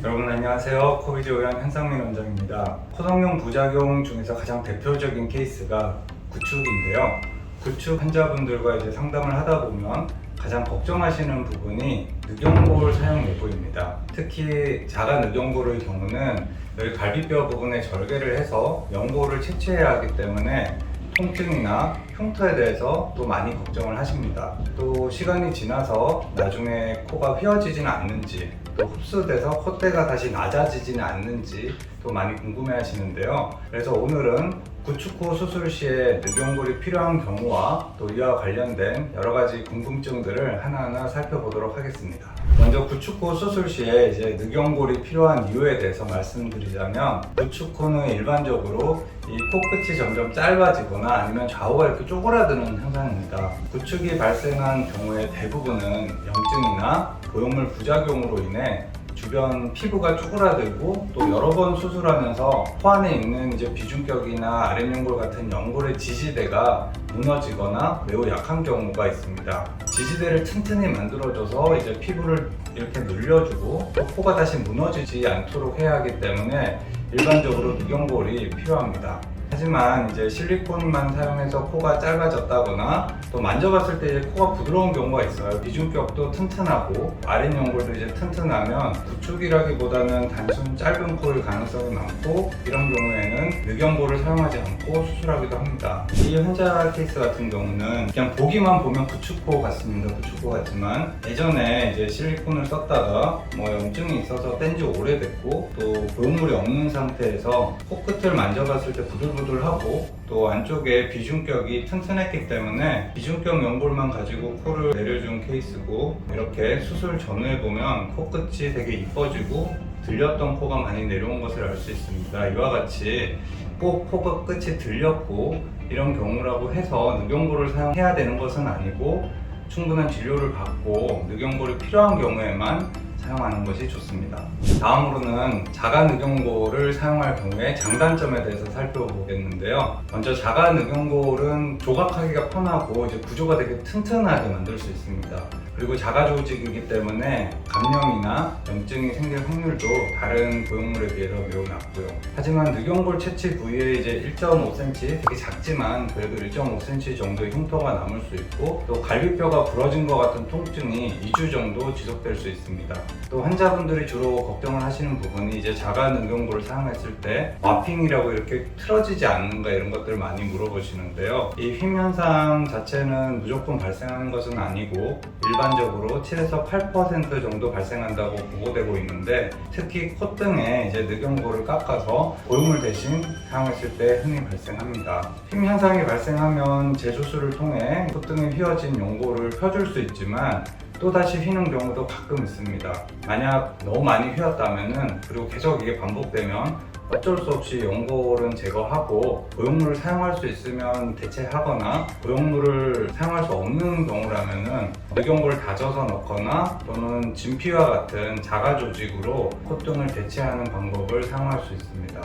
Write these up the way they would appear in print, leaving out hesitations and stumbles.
여러분 안녕하세요. 코비지 오양 현상민 원장입니다. 코성용 부작용 중에서 가장 대표적인 케이스가 구축인데요. 구축 환자분들과 이제 상담을 하다 보면 가장 걱정하시는 부분이 늑연골 사용 여부입니다. 특히 자가 늑연골의 경우는 여기 갈비뼈 부분에 절개를 해서 연골을 채취해야 하기 때문에 통증이나 흉터에 대해서 또 많이 걱정을 하십니다. 또 시간이 지나서 나중에 코가 휘어지지는 않는지, 또 흡수돼서 콧대가 다시 낮아지지는 않는지 또 많이 궁금해 하시는데요. 그래서 오늘은 구축코 수술 시에 늑연골이 필요한 경우와 또 이와 관련된 여러 가지 궁금증들을 하나하나 살펴보도록 하겠습니다. 먼저 구축코 수술 시에 이제 늑연골이 필요한 이유에 대해서 말씀드리자면, 구축코는 일반적으로 이 코끝이 점점 짧아지거나 아니면 좌우가 이렇게 쪼그라드는 현상입니다. 구축이 발생한 경우에 대부분은 염증이나 보형물 부작용으로 인해 주변 피부가 쪼그라들고 또 여러 번 수술하면서 코 안에 있는 이제 비중격이나 아랫연골 같은 연골의 지지대가 무너지거나 매우 약한 경우가 있습니다. 지지대를 튼튼히 만들어줘서 이제 피부를 이렇게 늘려주고 또 코가 다시 무너지지 않도록 해야 하기 때문에 일반적으로 늑연골이 필요합니다. 하지만 이제 실리콘만 사용해서 코가 짧아졌다거나 또 만져봤을 때 이제 코가 부드러운 경우가 있어요. 비중격도 튼튼하고 아랫연골도 이제 튼튼하면 구축이라기보다는 단순 짧은 코일 가능성이 많고, 이런 경우에는 늑연골을 사용하지 않고 수술하기도 합니다. 이 환자 케이스 같은 경우는 그냥 보기만 보면 구축코 같습니다. 구축코 같지만 예전에 이제 실리콘을 썼다가 뭐 염증이 있어서 뗀지 오래됐고 또 보형물이 없는 상태에서 코끝을 만져봤을 때 부들부들하고 또 안쪽에 비중격이 튼튼했기 때문에 비중격 연골만 가지고 코를 내려준 케이스고, 이렇게 수술 전후에 보면 코끝이 되게 이뻐지고 들렸던 코가 많이 내려온 것을 알 수 있습니다. 이와 같이 꼭 코가 끝이 들렸고 이런 경우라고 해서 늑연골을 사용해야 되는 것은 아니고, 충분한 진료를 받고 늑연골이 필요한 경우에만 사용하는 것이 좋습니다. 다음으로는 자가 늑연골을 사용할 경우에 장단점에 대해서 살펴보겠는데요. 먼저 자가 늑연골은 조각하기가 편하고 이제 구조가 되게 튼튼하게 만들 수 있습니다. 그리고 자가 조직이기 때문에 감염이나 염증이 생길 확률도 다른 보형물에 비해서 매우 낮고요. 하지만 늑연골 채취 부위에 이제 1.5cm, 되게 작지만 그래도 1.5cm 정도의 흉터가 남을 수 있고, 또 갈비뼈가 부러진 것 같은 통증이 2주 정도 지속될 수 있습니다. 또 환자분들이 주로 걱정을 하시는 부분이 이제 자가 늑연골을 사용했을 때 와핑이라고 이렇게 틀어지지 않는가, 이런 것들을 많이 물어보시는데요. 이 휨 현상 자체는 무조건 발생하는 것은 아니고 일반적으로 7에서 8% 정도 발생한다고 보고되고 있는데, 특히 콧등에 이제 늑연골을 깎아서 보형물 대신 사용했을 때 흔히 발생합니다. 휨 현상이 발생하면 재수술을 통해 콧등에 휘어진 연골을 펴줄 수 있지만 또다시 휘는 경우도 가끔 있습니다. 만약 너무 많이 휘었다면은, 그리고 계속 이게 반복되면 어쩔 수 없이 연골은 제거하고 보형물을 사용할 수 있으면 대체하거나, 보형물을 사용할 수 없는 경우라면은 늑연골을 다져서 넣거나 또는 진피와 같은 자가 조직으로 콧등을 대체하는 방법을 사용할 수 있습니다.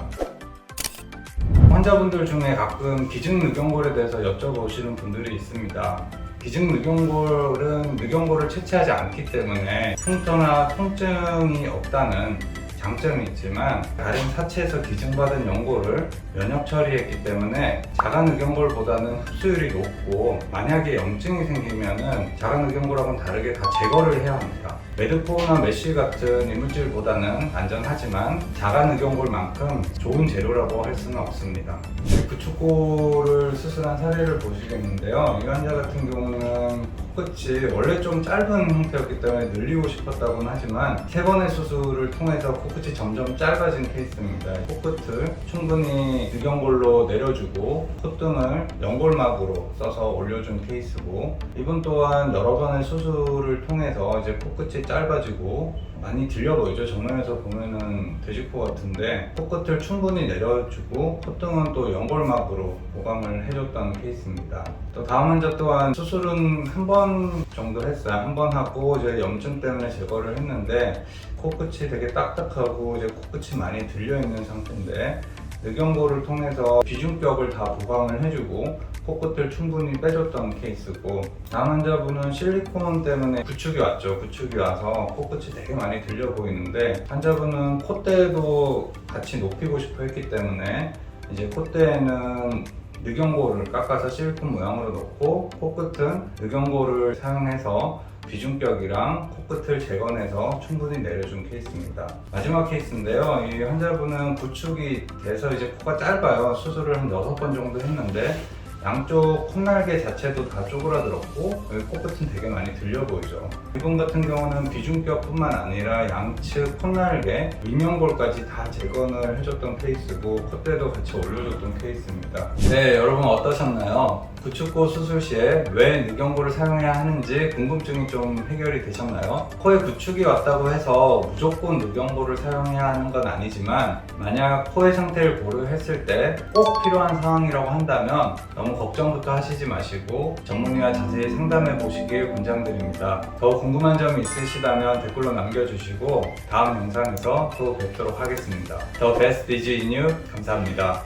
환자분들 중에 가끔 기증 늑연골에 대해서 여쭤보시는 분들이 있습니다. 기증 늑연골은 늑연골을 채취하지 않기 때문에 흉터나 통증이 없다는 장점이 있지만, 다른 사체에서 기증받은 연골을 면역 처리했기 때문에 자가 늑연골보다는 흡수율이 높고, 만약에 염증이 생기면은 자가 늑연골하고는 다르게 다 제거를 해야 합니다. 메드코나 메쉬 같은 이물질보다는 안전하지만 자가 늑연골만큼 좋은 재료라고 할 수는 없습니다. 구축코를 수술한 사례를 보시겠는데요. 이 환자 같은 경우는 코끝이 원래 좀 짧은 형태였기 때문에 늘리고 싶었다고는 하지만 3번의 수술을 통해서 코끝이 점점 짧아진 케이스입니다. 코끝을 충분히 늑연골로 내려주고 콧등을 연골막으로 써서 올려준 케이스고, 이분 또한 여러 번의 수술을 통해서 이제 코끝이 짧아지고 많이 들려 보이죠. 정면에서 보면은 돼지코 같은데 코끝을 충분히 내려주고 콧등은 또 연골막으로 보강을 해줬던 케이스입니다. 또 다음 환자 또한 수술은 한 번 정도 했어요. 한 번 하고 이제 염증 때문에 제거를 했는데 코끝이 되게 딱딱하고 이제 코끝이 많이 들려 있는 상태인데, 늑연골을 통해서 비중벽을 다 보강을 해주고 코끝을 충분히 빼줬던 케이스고, 다음 환자분은 실리콘 때문에 구축이 왔죠. 구축이 와서 코끝이 되게 많이 들려 보이는데, 환자분은 콧대도 같이 높이고 싶어 했기 때문에 이제 콧대에는 늑연고를 깎아서 실리콘 모양으로 넣고, 코끝은 늑연고를 사용해서 비중벽이랑 코끝을 재건해서 충분히 내려준 케이스입니다. 마지막 케이스인데요. 이 환자분은 구축이 돼서 이제 코가 짧아요. 수술을 한 6번 정도 했는데 양쪽 콧날개 자체도 다 쪼그라들었고, 여기 코끝은 되게 많이 들려 보이죠. 이분 같은 경우는 비중벽뿐만 아니라 양측 콧날개, 윗연골까지 다 재건을 해줬던 케이스고, 콧대도 같이 올려줬던 케이스입니다. 네, 여러분 어떠셨나요? 구축코 수술 시에 왜 늑연고를 사용해야 하는지 궁금증이 좀 해결이 되셨나요? 코에 구축이 왔다고 해서 무조건 늑연고를 사용해야 하는 건 아니지만, 만약 코의 상태를 고려했을 때 꼭 필요한 상황이라고 한다면 너무 걱정부터 하시지 마시고 전문의와 자세히 상담해 보시길 권장드립니다. 더 궁금한 점이 있으시다면 댓글로 남겨주시고 다음 영상에서 또 뵙도록 하겠습니다. The Best is in You. 감사합니다.